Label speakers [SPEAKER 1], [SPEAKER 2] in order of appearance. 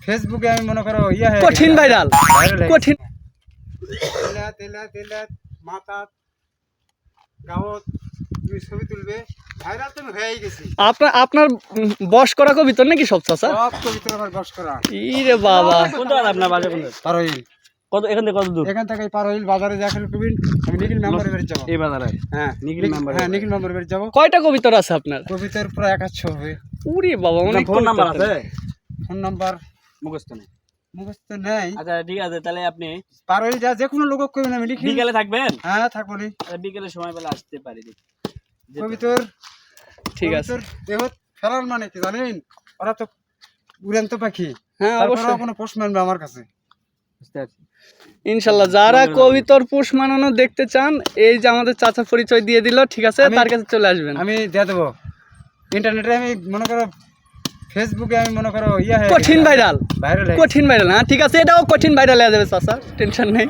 [SPEAKER 1] ফেসবুকে আমি মনে করো ইয়া হয়ে
[SPEAKER 2] কঠিন ভাইরাল কঠিন
[SPEAKER 1] তেলা মাথা গাওত তুমি ছবি তুলবে ভাইরাল তো হয়েই গেছি।
[SPEAKER 2] আপনার বস করা কবিতা নাকি সব চাচা?
[SPEAKER 1] সব কবিতা আমার বস করা।
[SPEAKER 2] ইরে বাবা,
[SPEAKER 3] কোন জায়গা আপনার বাজে কোন
[SPEAKER 1] পারোইল
[SPEAKER 3] কত এখান থেকে কত দূর?
[SPEAKER 1] এখান থেকে পারোইল বাজারে দেখেন কবিন আমি নিখিল মেম্বারের বাড়ি যাব।
[SPEAKER 3] এই বাজারে
[SPEAKER 1] হ্যাঁ
[SPEAKER 3] নিখিল মেম্বার
[SPEAKER 1] হ্যাঁ নিখিল মেম্বারের বাড়ি যাব।
[SPEAKER 2] কয়টা কবিতর আছে আপনার?
[SPEAKER 1] কবিতার প্রায় 100 হবে।
[SPEAKER 2] উরে বাবা, অনেক
[SPEAKER 3] ফোন নাম্বার আছে?
[SPEAKER 1] ফোন নাম্বার
[SPEAKER 3] মুখস্থ নেই।
[SPEAKER 1] মুখস্থ নেই।
[SPEAKER 3] আচ্ছা ঠিক আছে, তাহলে আপনি
[SPEAKER 1] পারোইল যা যে কোনো লোক কইবেন আমি লিখি।
[SPEAKER 3] বিকেলে থাকবেন?
[SPEAKER 1] হ্যাঁ থাকবো নি।
[SPEAKER 3] আচ্ছা বিকেলে সময় পেলে আসতে পারি।
[SPEAKER 1] কবিতার
[SPEAKER 2] ঠিক আছে।
[SPEAKER 1] দেহ ফেলার মানে কি জানেন, ওরা তো উড়ন্ত পাখি।
[SPEAKER 2] হ্যাঁ অবশ্যই,
[SPEAKER 1] কোনো পোস্ট মানবে আমার কাছে।
[SPEAKER 3] বুঝতে পারছি।
[SPEAKER 2] ইনশাল্লাহ। যারা কবিতর পুষ মানানো দেখতে চান, এই যে আমাদের চাচা পরিচয় দিয়ে দিল, ঠিক আছে, তার কাছে চলে আসবেন।
[SPEAKER 1] আমি দিয়ে দেবো ইন্টারনেটে। আমি মনে করো ফেসবুকে আমি মনে করো ইয়া
[SPEAKER 2] কঠিন ভাইরাল
[SPEAKER 1] ভাইরাল
[SPEAKER 2] কঠিন ভাইরাল। হ্যাঁ ঠিক আছে, এটাও কঠিন ভাইরাল হয়ে যাবে চাচা, টেনশন নেই।